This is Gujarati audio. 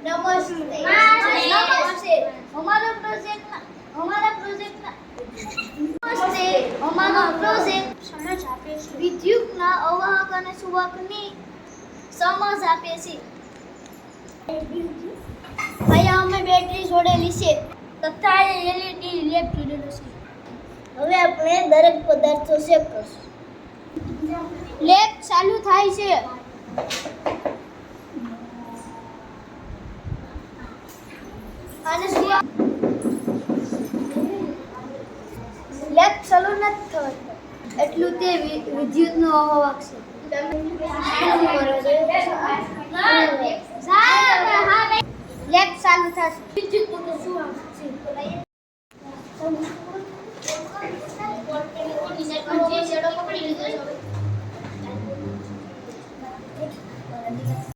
નમસ્તે. અમારો પ્રોજેક્ટ સમજ આપે છે. વિદ્યુતના અવાહક અને સુવાહકની સમજ આપે છે. અહીંયા અમે બેટરી જોડેલી છે તથા એલઈડી લેમ્પ જોડેલો છે. હવે આપણે દરેક પદાર્થો ચેક કરશું. લેમ્પ ચાલુ થાય છે. અને લેમ્પ ચાલુ નથી થતો એટલું તે વિદ્યુતનો અવાહક છે.